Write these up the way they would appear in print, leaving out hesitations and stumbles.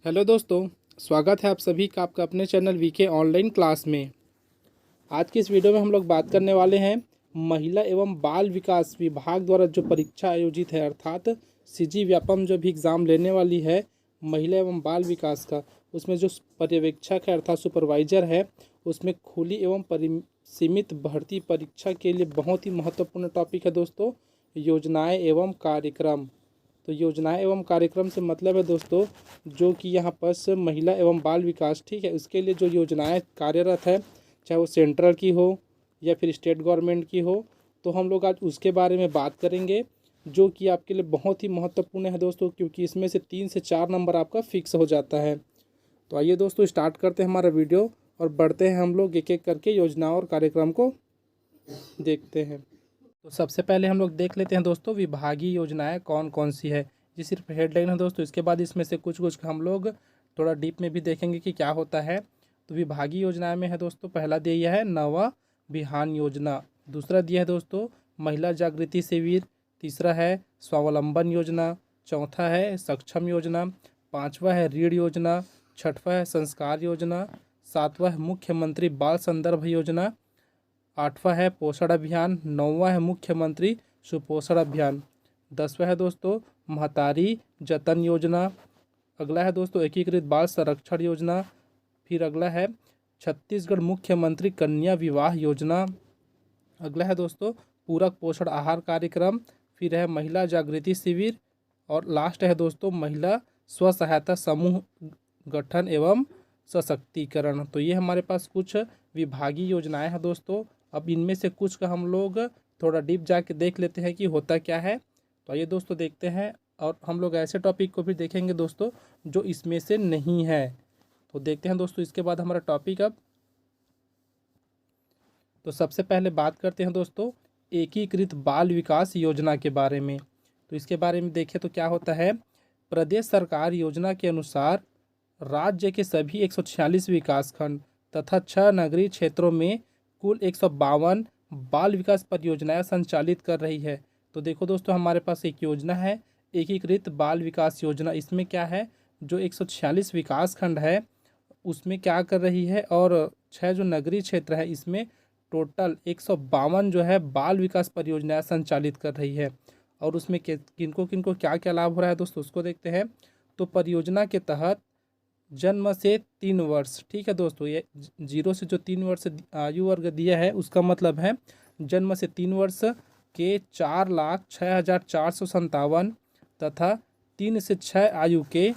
Hello दोस्तों, स्वागत है आप सभी का आपका अपने चैनल वीके ऑनलाइन क्लास में। आज की इस वीडियो में हम लोग बात करने वाले हैं महिला एवं बाल विकास विभाग द्वारा जो परीक्षा आयोजित है, अर्थात सीजी व्यापम जो भी एग्ज़ाम लेने वाली है महिला एवं बाल विकास का, उसमें जो पर्यवेक्षक है अर्थात सुपरवाइजर है, उसमें खुली एवं सीमित भर्ती परीक्षा के लिए बहुत ही महत्वपूर्ण टॉपिक है दोस्तों, योजनाएँ एवं कार्यक्रम। तो योजनाएं एवं कार्यक्रम से मतलब है दोस्तों जो कि यहाँ पर महिला एवं बाल विकास, ठीक है, उसके लिए जो योजनाएं कार्यरत है, चाहे वो सेंट्रल की हो या फिर स्टेट गवर्नमेंट की हो, तो हम लोग आज उसके बारे में बात करेंगे, जो कि आपके लिए बहुत ही महत्वपूर्ण है दोस्तों, क्योंकि इसमें से 3 से 4 नंबर आपका फिक्स हो जाता है। तो आइए दोस्तों स्टार्ट करते हैं हमारा वीडियो और बढ़ते हैं हम लोग एक एक करके योजनाओं और कार्यक्रम को देखते हैं। तो सबसे पहले हम लोग देख लेते हैं दोस्तों विभागीय योजनाएं कौन कौन सी है। ये सिर्फ हेडलाइन है दोस्तों, इसके बाद इसमें से कुछ कुछ हम लोग थोड़ा डीप में भी देखेंगे कि क्या होता है। तो विभागीय योजनाएं में है दोस्तों, पहला दिया है नवा बिहान योजना, दूसरा दिया है दोस्तों महिला जागृति शिविर, तीसरा है स्वावलंबन योजना, चौथा है सक्षम योजना, पाँचवा है रीढ़ योजना, छठवा है संस्कार योजना, सातवां है मुख्यमंत्री बाल संदर्भ योजना, आठवां है पोषण अभियान, नौवां है मुख्यमंत्री सुपोषण अभियान, दसवां है दोस्तों महतारी जतन योजना, अगला है दोस्तों एकीकृत बाल संरक्षण योजना, फिर अगला है छत्तीसगढ़ मुख्यमंत्री कन्या विवाह योजना, अगला है दोस्तों पूरक पोषण आहार कार्यक्रम, फिर है महिला जागृति शिविर, और लास्ट है दोस्तों महिला स्व सहायता समूह गठन एवं सशक्तिकरण। तो ये हमारे पास कुछ विभागीय योजनाएं हैं दोस्तों। अब इनमें से कुछ का हम लोग थोड़ा डीप जाके देख लेते हैं कि होता क्या है। तो आइए दोस्तों देखते हैं, और हम लोग ऐसे टॉपिक को भी देखेंगे दोस्तों जो इसमें से नहीं है। तो देखते हैं दोस्तों इसके बाद हमारा टॉपिक। अब तो सबसे पहले बात करते हैं दोस्तों एकीकृत बाल विकास योजना के बारे में। तो इसके बारे में देखें तो क्या होता है, प्रदेश सरकार योजना के अनुसार राज्य के सभी 146 विकासखंड तथा 6 नगरीय क्षेत्रों में कुल 152 बाल विकास परियोजनाएं संचालित कर रही है। तो देखो दोस्तों हमारे पास एक योजना है एकीकृत बाल विकास योजना। इसमें क्या है, जो 146 विकासखंड है उसमें क्या कर रही है, और 6 जो नगरीय क्षेत्र है इसमें टोटल 152 जो है बाल विकास परियोजनाएं संचालित कर रही है। और उसमें किनको किनको क्या क्या लाभ हो रहा है दोस्तों उसको देखते हैं। तो परियोजना के तहत जन्म से 3 वर्ष, ठीक है दोस्तों, ये 0 से जो 3 वर्ष आयु वर्ग दिया है उसका मतलब है जन्म से 3 वर्ष के 4,06,457 तथा 3 से 6 आयु के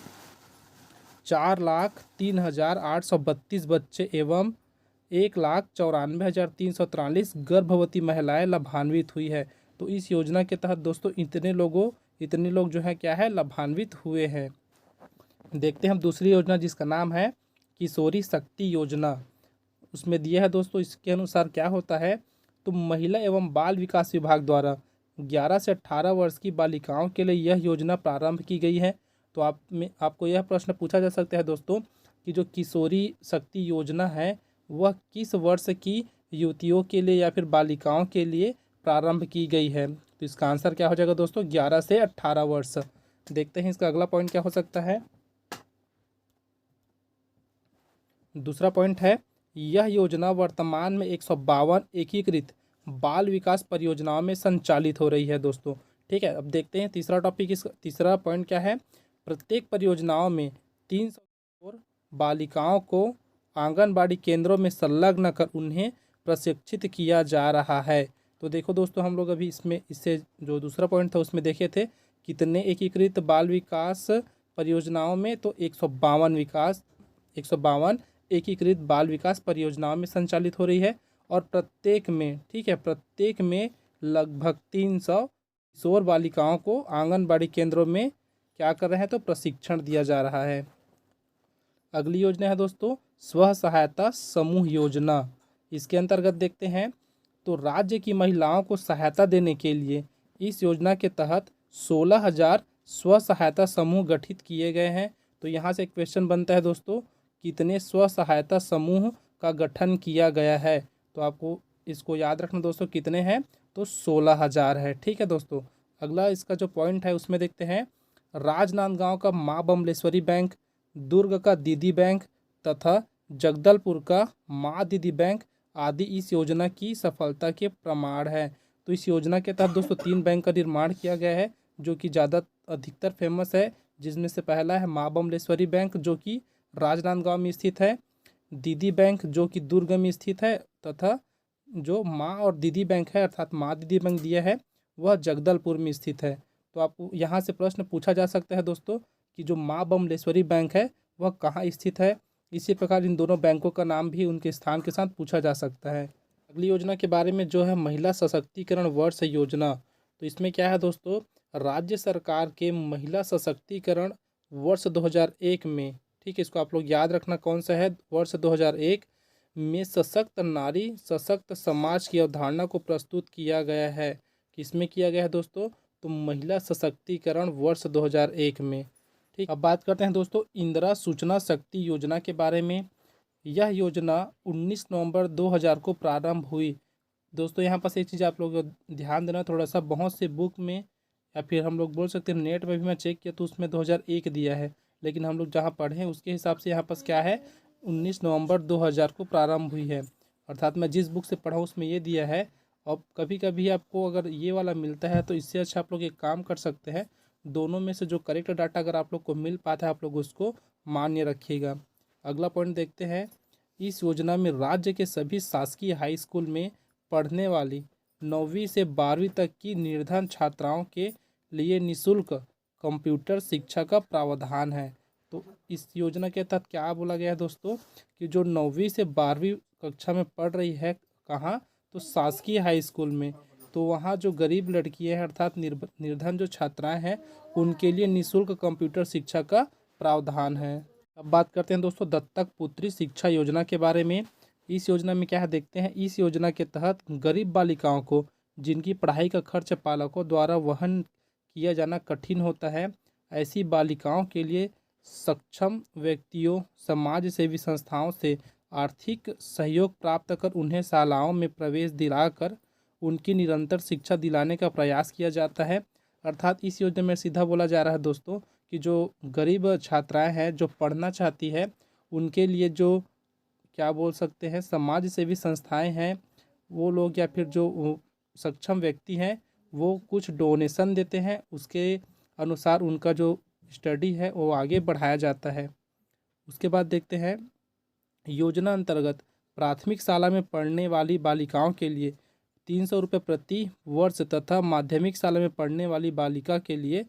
4,03,832 बच्चे एवं 1,94,343 गर्भवती महिलाएं लाभान्वित हुई है। तो इस योजना के तहत दोस्तों इतने लोग जो है क्या है लाभान्वित हुए हैं। देखते हैं हम दूसरी योजना जिसका नाम है किशोरी शक्ति योजना। उसमें दिया है दोस्तों, इसके अनुसार क्या होता है, तो महिला एवं बाल विकास विभाग द्वारा 11 से 18 वर्ष की बालिकाओं के लिए यह योजना प्रारंभ की गई है। तो आपको यह प्रश्न पूछा जा सकता है दोस्तों कि जो किशोरी शक्ति योजना है वह किस वर्ष की युवतियों के लिए या फिर बालिकाओं के लिए प्रारंभ की गई है। तो इसका आंसर क्या हो जाएगा दोस्तों, 11 से 18 वर्ष। देखते हैं इसका अगला पॉइंट क्या हो सकता है। दूसरा पॉइंट है यह योजना वर्तमान में 152 एकीकृत बाल विकास परियोजनाओं में संचालित हो रही है दोस्तों, ठीक है। अब देखते हैं तीसरा टॉपिक, इस तीसरा पॉइंट क्या है, प्रत्येक परियोजनाओं में 300 बालिकाओं को आंगनबाड़ी केंद्रों में संलग्न कर उन्हें प्रशिक्षित किया जा रहा है। तो देखो दोस्तों हम लोग अभी इससे जो दूसरा पॉइंट था उसमें देखे थे कितने एकीकृत बाल विकास परियोजनाओं में, तो 152 एकीकृत बाल विकास परियोजनाओं में संचालित हो रही है। और प्रत्येक में, ठीक है, प्रत्येक में लगभग 300 किशोर बालिकाओं को आंगनबाड़ी केंद्रों में क्या कर रहे हैं, तो प्रशिक्षण दिया जा रहा है। अगली योजना है दोस्तों स्व सहायता समूह योजना। इसके अंतर्गत देखते हैं तो राज्य की महिलाओं को सहायता देने के लिए इस योजना के तहत 16,000 स्व सहायता समूह गठित किए गए हैं। तो यहाँ से एक क्वेश्चन बनता है दोस्तों, कितने स्व सहायता समूह का गठन किया गया है। तो आपको इसको याद रखना दोस्तों, कितने हैं, तो 16,000 है, ठीक है दोस्तों। अगला इसका जो पॉइंट है उसमें देखते हैं राजनांदगांव का माँ बमलेश्वरी बैंक, दुर्ग का दीदी बैंक तथा जगदलपुर का माँ दीदी बैंक आदि इस योजना की सफलता के प्रमाण है। तो इस योजना के तहत दोस्तों 3 बैंक का निर्माण किया गया है जो कि ज़्यादा अधिकतर फेमस है, जिसमें से पहला है माँ बमलेश्वरी बैंक जो कि राजनांदगांव में स्थित है, दीदी बैंक जो कि दुर्ग में स्थित है, तथा जो माँ और दीदी बैंक है अर्थात माँ दीदी बैंक दिया है वह जगदलपुर में स्थित है। तो आपको यहाँ से प्रश्न पूछा जा सकता है दोस्तों कि जो माँ बमलेश्वरी बैंक है वह कहाँ स्थित है। इसी प्रकार इन दोनों बैंकों का नाम भी उनके स्थान के साथ पूछा जा सकता है। अगली योजना के बारे में जो है महिला सशक्तिकरण वर्ष योजना। तो इसमें क्या है दोस्तों, राज्य सरकार के महिला सशक्तिकरण वर्ष 2001 में, ठीक है, इसको आप लोग याद रखना कौन सा है, वर्ष 2001 में सशक्त नारी सशक्त समाज की अवधारणा को प्रस्तुत किया गया है। किसमें किया गया है दोस्तों, तो महिला सशक्तिकरण वर्ष 2001 में। ठीक, अब बात करते हैं दोस्तों इंदिरा सूचना शक्ति योजना के बारे में। यह योजना 19 नवंबर 2000 को प्रारंभ हुई। दोस्तों यहाँ पर एक चीज़ आप लोग ध्यान देना थोड़ा सा, बहुत से बुक में या फिर हम लोग बोल सकते हैं नेट में भी मैं चेक किया तो उसमें 2001 दिया है, लेकिन हम लोग जहाँ पढ़े हैं उसके हिसाब से यहाँ पर क्या है 19 नवंबर 2000 को प्रारंभ हुई है। अर्थात मैं जिस बुक से पढ़ा उसमें ये दिया है। और कभी कभी आपको अगर ये वाला मिलता है तो इससे अच्छा आप लोग एक काम कर सकते हैं, दोनों में से जो करेक्ट डाटा अगर आप लोग को मिल पाता है आप लोग उसको मान्य रखिएगा। अगला पॉइंट देखते हैं, इस योजना में राज्य के सभी शासकीय हाई स्कूल में पढ़ने वाली 9वीं से 12वीं तक की निर्धन छात्राओं के लिए निःशुल्क कंप्यूटर शिक्षा का प्रावधान है। तो इस योजना के तहत क्या बोला गया है दोस्तों कि जो 9वीं से 12वीं कक्षा में पढ़ रही है, कहाँ, तो शासकीय हाई स्कूल में, तो वहाँ जो गरीब लड़कियाँ हैं अर्थात निर्धन जो छात्राएं हैं उनके लिए निःशुल्क कंप्यूटर शिक्षा का प्रावधान है। अब बात करते हैं दोस्तों दत्तक पुत्री शिक्षा योजना के बारे में। इस योजना में क्या है देखते हैं, इस योजना के तहत गरीब बालिकाओं को जिनकी पढ़ाई का खर्च पालकों द्वारा वहन किया जाना कठिन होता है, ऐसी बालिकाओं के लिए सक्षम व्यक्तियों समाज सेवी संस्थाओं से आर्थिक सहयोग प्राप्त कर उन्हें शालाओं में प्रवेश दिलाकर उनकी निरंतर शिक्षा दिलाने का प्रयास किया जाता है। अर्थात इस योजना में सीधा बोला जा रहा है दोस्तों कि जो गरीब छात्राएं हैं जो पढ़ना चाहती है उनके लिए जो क्या बोल सकते हैं समाज सेवी संस्थाएं हैं वो लोग या फिर जो सक्षम व्यक्ति हैं वो कुछ डोनेशन देते हैं, उसके अनुसार उनका जो स्टडी है वो आगे बढ़ाया जाता है। उसके बाद देखते हैं योजना अंतर्गत प्राथमिक शाला में पढ़ने वाली बालिकाओं के लिए 300 रुपये प्रति वर्ष तथा माध्यमिक शाला में पढ़ने वाली बालिका के लिए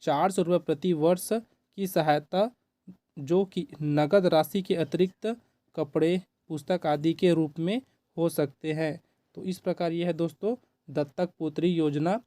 400 रुपये प्रति वर्ष की सहायता जो कि नगद राशि के अतिरिक्त कपड़े पुस्तक आदि के रूप में हो सकते हैं। तो इस प्रकार यह है दोस्तों दत्तक पुत्री योजना।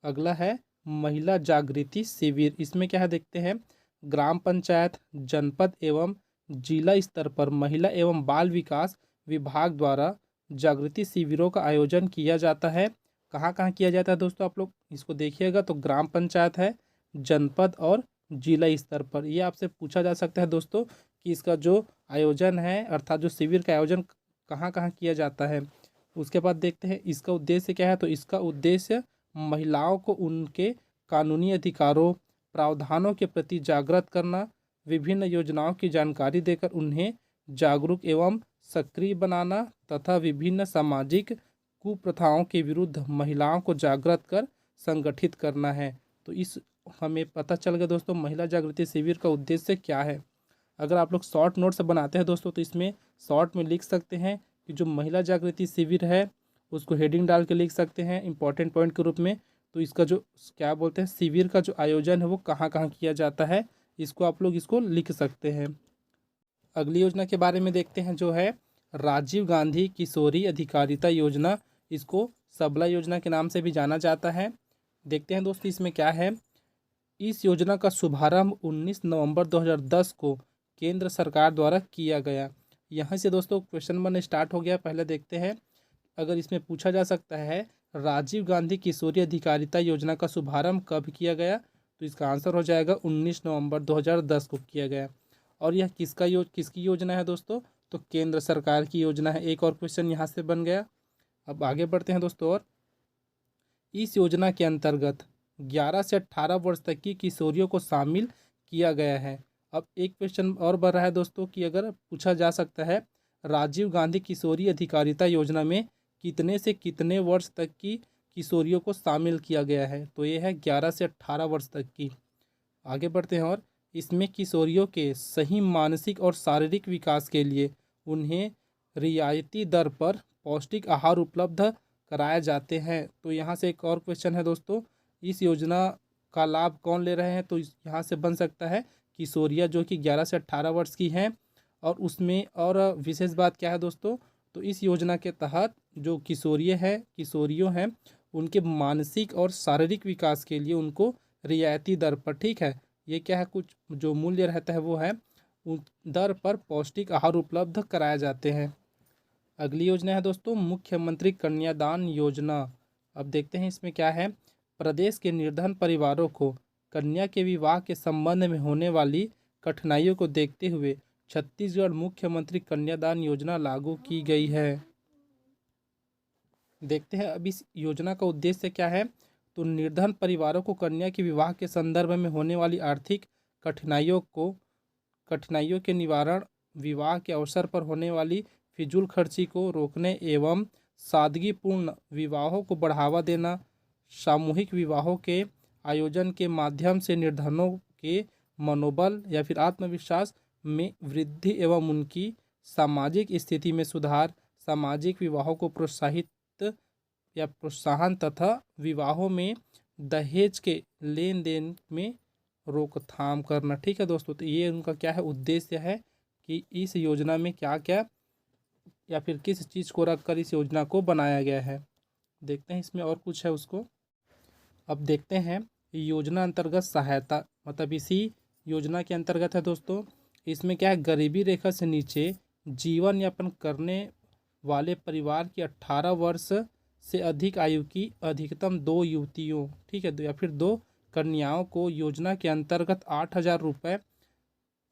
अगला है महिला जागृति शिविर। इसमें क्या है देखते हैं, ग्राम पंचायत जनपद एवं जिला स्तर पर महिला एवं बाल विकास विभाग द्वारा जागृति शिविरों का आयोजन किया जाता है। कहाँ कहाँ किया जाता है दोस्तों, आप लोग इसको देखिएगा तो ग्राम पंचायत है, जनपद और जिला स्तर पर। ये आपसे पूछा जा सकता है दोस्तों कि इसका जो आयोजन है अर्थात जो शिविर का आयोजन कहाँ कहाँ किया जाता है। उसके बाद देखते हैं इसका उद्देश्य क्या है, तो इसका उद्देश्य महिलाओं को उनके कानूनी अधिकारों प्रावधानों के प्रति जागृत करना, विभिन्न योजनाओं की जानकारी देकर उन्हें जागरूक एवं सक्रिय बनाना तथा विभिन्न सामाजिक कुप्रथाओं के विरुद्ध महिलाओं को जागृत कर संगठित करना है। तो इस हमें पता चल गया दोस्तों महिला जागृति शिविर का उद्देश्य क्या है। अगर आप लोग शॉर्ट नोट्स बनाते हैं दोस्तों तो इसमें शॉर्ट में लिख सकते हैं कि जो महिला जागृति शिविर है उसको हेडिंग डाल के लिख सकते हैं इंपॉर्टेंट पॉइंट के रूप में। तो इसका जो क्या बोलते हैं शिविर का जो आयोजन है वो कहाँ कहाँ किया जाता है इसको आप लोग इसको लिख सकते हैं। अगली योजना के बारे में देखते हैं जो है राजीव गांधी किशोरी अधिकारिता योजना, इसको सबला योजना के नाम से भी जाना जाता है। देखते हैं दोस्तों इसमें क्या है, इस योजना का शुभारंभ 19 नवंबर 2010 को केंद्र सरकार द्वारा किया गया। यहाँ से दोस्तों क्वेश्चन नंबर स्टार्ट हो गया। पहले देखते हैं, अगर इसमें पूछा जा सकता है राजीव गांधी किशोरी अधिकारिता योजना का शुभारंभ कब किया गया, तो इसका आंसर हो जाएगा 19 नवंबर 2010 को किया गया। और यह किसकी योजना है दोस्तों, तो केंद्र सरकार की योजना है। एक और क्वेश्चन यहाँ से बन गया। अब आगे बढ़ते हैं दोस्तों। और इस योजना के अंतर्गत 11 से 18 वर्ष तक की किशोरियों को शामिल किया गया है अब एक क्वेश्चन और बढ़ रहा है दोस्तों कि अगर पूछा जा सकता है राजीव गांधी किशोरी अधिकारिता योजना में कितने से कितने वर्ष तक की किशोरियों को शामिल किया गया है, तो ये है 11 से 18 वर्ष तक की। आगे बढ़ते हैं और इसमें किशोरियों के सही मानसिक और शारीरिक विकास के लिए उन्हें रियायती दर पर पौष्टिक आहार उपलब्ध कराए जाते हैं। तो यहाँ से एक और क्वेश्चन है दोस्तों, इस योजना का लाभ कौन ले रहे हैं, तो यहाँ से बन सकता है किशोरियाँ जो कि 11 से 18 वर्ष की हैं। और उसमें और विशेष बात क्या है दोस्तों, तो इस योजना के तहत जो किशोरियों हैं उनके मानसिक और शारीरिक विकास के लिए उनको रियायती दर पर, ठीक है, ये क्या है, कुछ जो मूल्य रहता है वो है उन दर पर पौष्टिक आहार उपलब्ध कराए जाते हैं। अगली योजना है दोस्तों मुख्यमंत्री कन्यादान योजना। अब देखते हैं इसमें क्या है। प्रदेश के निर्धन परिवारों को कन्या के विवाह के संबंध में होने वाली कठिनाइयों को देखते हुए छत्तीसगढ़ मुख्यमंत्री कन्यादान योजना लागू की गई है। देखते हैं अब इस योजना का उद्देश्य क्या है। तो निर्धन परिवारों को कन्या के विवाह के संदर्भ में होने वाली आर्थिक कठिनाइयों के निवारण, विवाह के अवसर पर होने वाली फिजूल खर्ची को रोकने एवं सादगीपूर्ण विवाहों को बढ़ावा देना, सामूहिक विवाहों के आयोजन के माध्यम से निर्धनों के मनोबल या फिर आत्मविश्वास में वृद्धि एवं उनकी सामाजिक स्थिति में सुधार, सामाजिक विवाहों को प्रोत्साहन तथा विवाहों में दहेज के लेन देन में रोकथाम करना। ठीक है दोस्तों, तो ये उनका क्या है उद्देश्य है कि इस योजना में क्या क्या या फिर किस चीज़ को रखकर इस योजना को बनाया गया है। देखते हैं इसमें और कुछ है उसको। अब देखते हैं योजना अंतर्गत सहायता, मतलब इसी योजना के अंतर्गत है दोस्तों। इसमें क्या है, गरीबी रेखा से नीचे जीवन यापन करने वाले परिवार की 18 वर्ष से अधिक आयु की अधिकतम 2 युवतियों, ठीक है, या फिर 2 कन्याओं को योजना के अंतर्गत 8,000 रुपये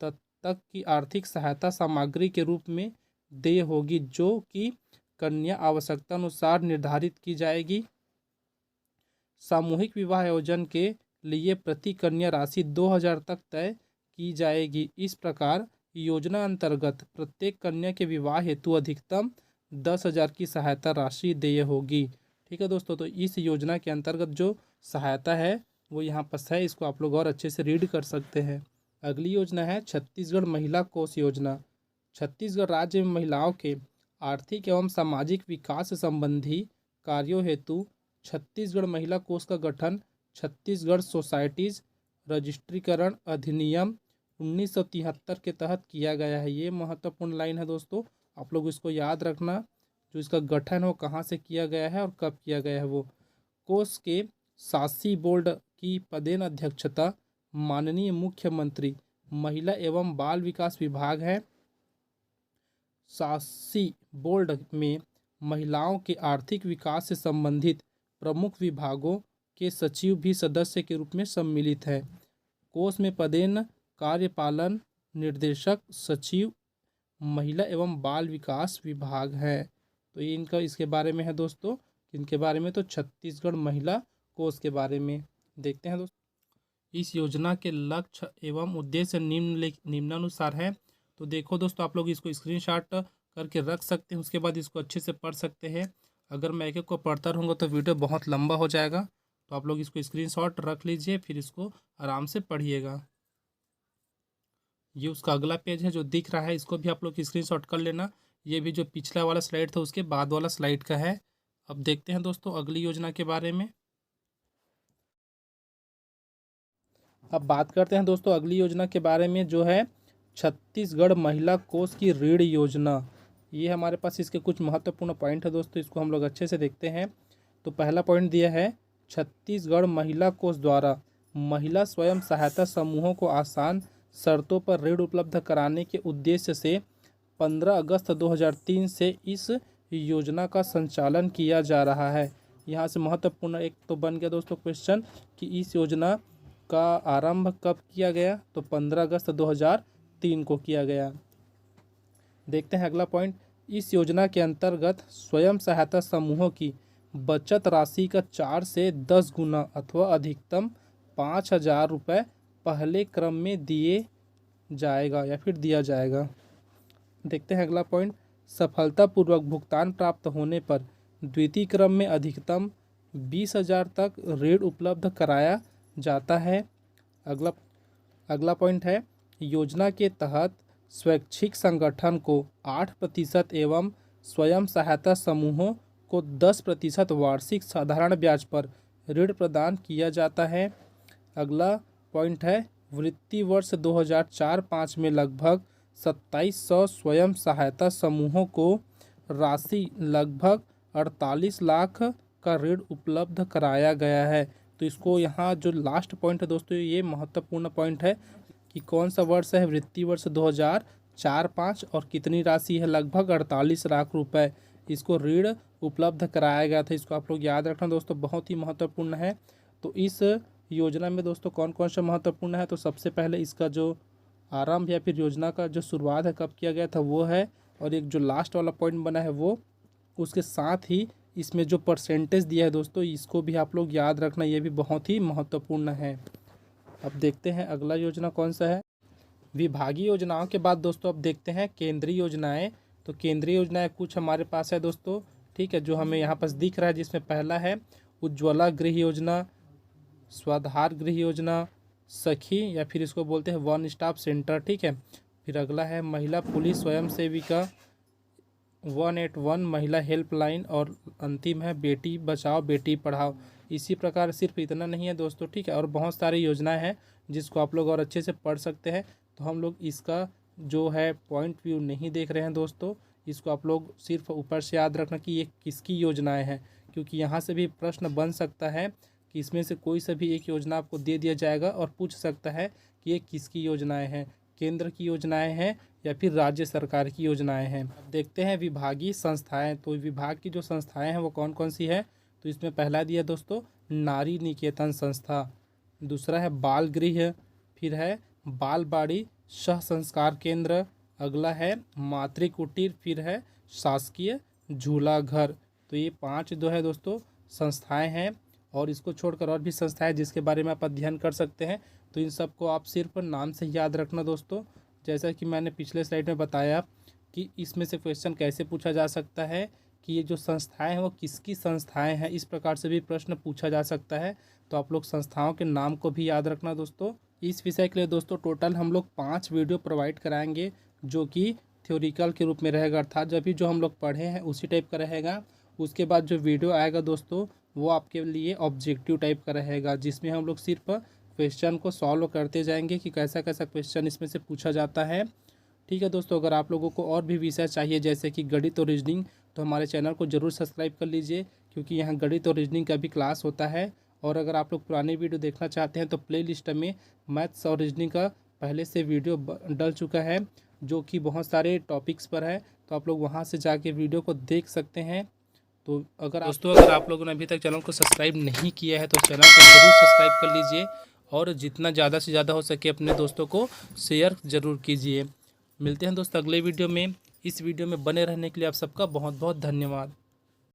तक की आर्थिक सहायता सामग्री के रूप में देय होगी, जो कि कन्या आवश्यकता अनुसार निर्धारित की जाएगी। सामूहिक विवाह आयोजन के लिए प्रति कन्या राशि 2,000 तक तय की जाएगी। इस प्रकार योजना अंतर्गत प्रत्येक कन्या के विवाह हेतु अधिकतम 10,000 की सहायता राशि देय होगी। ठीक है दोस्तों, तो इस योजना के अंतर्गत जो सहायता है वो यहाँ पर है, इसको आप लोग और अच्छे से रीड कर सकते हैं। अगली योजना है छत्तीसगढ़ महिला कोष योजना। छत्तीसगढ़ राज्य में महिलाओं के आर्थिक एवं सामाजिक विकास संबंधी कार्यों हेतु छत्तीसगढ़ महिला कोष का गठन छत्तीसगढ़ सोसाइटीज रजिस्ट्रीकरण अधिनियम 1973 के तहत किया गया है। ये महत्वपूर्ण लाइन है दोस्तों, आप लोग इसको याद रखना। जो इसका गठन हो कहाँ से किया गया है और कब किया गया है वो। कोष के शासी बोर्ड की पदेन अध्यक्षता माननीय मुख्यमंत्री महिला एवं बाल विकास विभाग है। शासी बोर्ड में महिलाओं के आर्थिक विकास से संबंधित प्रमुख विभागों के सचिव भी सदस्य के रूप में सम्मिलित है। कोष में पदेन कार्यपालन निर्देशक सचिव महिला एवं बाल विकास विभाग है। तो ये इनका इसके बारे में है दोस्तों, इनके बारे में तो छत्तीसगढ़ महिला कोष के बारे में देखते हैं दोस्तों। इस योजना के लक्ष्य एवं उद्देश्य निम्नानुसार है। तो देखो दोस्तों, आप लोग इसको स्क्रीनशॉट करके रख सकते हैं, उसके बाद इसको अच्छे से पढ़ सकते हैं। अगर मैं एक एक को पढ़ता रहूँगा तो वीडियो बहुत लंबा हो जाएगा, तो आप लोग इसको स्क्रीनशॉट रख लीजिए, फिर इसको आराम से पढ़िएगा। ये उसका अगला पेज है जो दिख रहा है, इसको भी आप लोग स्क्रीनशॉट कर लेना। ये भी जो पिछला वाला स्लाइड था उसके बाद वाला स्लाइड का है। अब देखते हैं दोस्तों अगली योजना के बारे में। अब बात करते हैं दोस्तों अगली योजना के बारे में, जो है छत्तीसगढ़ महिला कोष की ऋण योजना। ये हमारे पास इसके कुछ महत्वपूर्ण पॉइंट है दोस्तों, इसको हम लोग अच्छे से देखते हैं। तो पहला पॉइंट दिया है छत्तीसगढ़ महिला कोष द्वारा महिला स्वयं सहायता समूहों को आसान शर्तों पर ऋण उपलब्ध कराने के उद्देश्य से 15 अगस्त 2003 से इस योजना का संचालन किया जा रहा है। यहाँ से महत्वपूर्ण एक तो बन गया दोस्तों क्वेश्चन कि इस योजना का आरंभ कब किया गया, तो 15 अगस्त 2003 को किया गया। देखते हैं अगला पॉइंट। इस योजना के अंतर्गत स्वयं सहायता समूहों की बचत राशि का 4 से 10 गुना अथवा अधिकतम 5,000 रुपये पहले क्रम में दिए जाएगा या फिर दिया जाएगा। देखते हैं अगला पॉइंट, सफलतापूर्वक भुगतान प्राप्त होने पर द्वितीय क्रम में अधिकतम 20,000 तक ऋण उपलब्ध कराया जाता है। अगला पॉइंट है, योजना के तहत स्वैच्छिक संगठन को 8% एवं स्वयं सहायता समूहों को 10% वार्षिक साधारण ब्याज पर ऋण प्रदान किया जाता है। अगला पॉइंट है, वित्तीय वर्ष 2004-05 में लगभग 2700 स्वयं सहायता समूहों को राशि लगभग 48 लाख का ऋण उपलब्ध कराया गया है। तो इसको यहाँ जो लास्ट पॉइंट है दोस्तों, ये महत्वपूर्ण पॉइंट है कि कौन सा वर्ष है, वित्तीय वर्ष 2004-05 और कितनी राशि है, लगभग 48 लाख रुपए इसको ऋण उपलब्ध कराया गया था। इसको आप लोग याद रखना दोस्तों, बहुत ही महत्वपूर्ण है। तो इस योजना में दोस्तों कौन कौन सा महत्वपूर्ण है, तो सबसे पहले इसका जो आरंभ या फिर योजना का जो शुरुआत है कब किया गया था वो है, और एक जो लास्ट वाला पॉइंट बना है वो, उसके साथ ही इसमें जो परसेंटेज दिया है दोस्तों इसको भी आप लोग याद रखना, ये भी बहुत ही महत्वपूर्ण है। अब देखते हैं अगला योजना कौन सा है। विभागीय योजनाओं के बाद दोस्तों अब देखते हैं केंद्रीय योजनाएं। तो केंद्रीय योजनाएं कुछ हमारे पास है दोस्तों, ठीक है, जो हमें यहाँ पास दिख रहा है, जिसमें पहला है उज्ज्वला गृह योजना, स्वाधार गृह योजना, सखी या फिर इसको बोलते हैं वन स्टॉप सेंटर, ठीक है। फिर अगला है महिला पुलिस स्वयं सेविका, 181 महिला हेल्पलाइन, और अंतिम है बेटी बचाओ बेटी पढ़ाओ। इसी प्रकार सिर्फ इतना नहीं है दोस्तों, ठीक है, और बहुत सारी योजनाएं हैं जिसको आप लोग और अच्छे से पढ़ सकते हैं। तो हम लोग इसका जो है पॉइंट व्यू नहीं देख रहे हैं दोस्तों, इसको आप लोग सिर्फ ऊपर से याद रखना कि ये किसकी योजनाएं हैं, क्योंकि यहाँ से भी प्रश्न बन सकता है कि इसमें से कोई सा भी एक योजना आपको दे दिया जाएगा और पूछ सकता है कि ये किसकी योजनाएं हैं, केंद्र की योजनाएं हैं या फिर राज्य सरकार की योजनाएं हैं। देखते हैं विभागीय संस्थाएं। तो विभाग की जो संस्थाएं हैं वो कौन कौन सी है, तो इसमें पहला दिया दोस्तों नारी निकेतन संस्था, दूसरा है बाल गृह, फिर है बाल बाड़ी सह संस्कार केंद्र, अगला है मातृ कुटीर, फिर है शासकीय झूला घर। तो ये 5 जो है दोस्तों संस्थाएं हैं, और इसको छोड़कर और भी संस्थाएं जिसके बारे में आप अध्ययन कर सकते हैं। तो इन सबको आप सिर्फ नाम से याद रखना दोस्तों। जैसा कि मैंने पिछले स्लाइड में बताया कि इसमें से क्वेश्चन कैसे पूछा जा सकता है कि ये जो संस्थाएं हैं वो किसकी संस्थाएं हैं, इस प्रकार से भी प्रश्न पूछा जा सकता है। तो आप लोग संस्थाओं के नाम को भी याद रखना दोस्तों। इस विषय के लिए दोस्तों टोटल हम लोग 5 वीडियो प्रोवाइड कराएंगे, जो कि थ्योरिकल के रूप में रहेगा, अर्थात जब भी जो हम लोग पढ़े हैं उसी टाइप का रहेगा। उसके बाद जो वीडियो आएगा दोस्तों वो आपके लिए ऑब्जेक्टिव टाइप का रहेगा, जिसमें हम लोग सिर्फ क्वेश्चन को सॉल्व करते जाएंगे कि कैसा कैसा क्वेश्चन इसमें से पूछा जाता है, ठीक है दोस्तों। अगर आप लोगों को और भी विषय चाहिए जैसे कि गणित और रीजनिंग, तो हमारे चैनल को जरूर सब्सक्राइब कर लीजिए, क्योंकि यहाँ गणित और रीजनिंग का भी क्लास होता है। और अगर आप लोग पुराने वीडियो देखना चाहते हैं तो प्लेलिस्ट में मैथ्स और रीजनिंग का पहले से वीडियो डल चुका है, जो कि बहुत सारे टॉपिक्स पर है, तो आप लोग वहाँ से जाके वीडियो को देख सकते हैं। तो अगर आप लोगों ने अभी तक चैनल को सब्सक्राइब नहीं किया है तो चैनल को जरूर सब्सक्राइब कर लीजिए, और जितना ज़्यादा से ज़्यादा हो सके अपने दोस्तों को शेयर ज़रूर कीजिए। मिलते हैं दोस्तों अगले वीडियो में। इस वीडियो में बने रहने के लिए आप सबका बहुत बहुत धन्यवाद।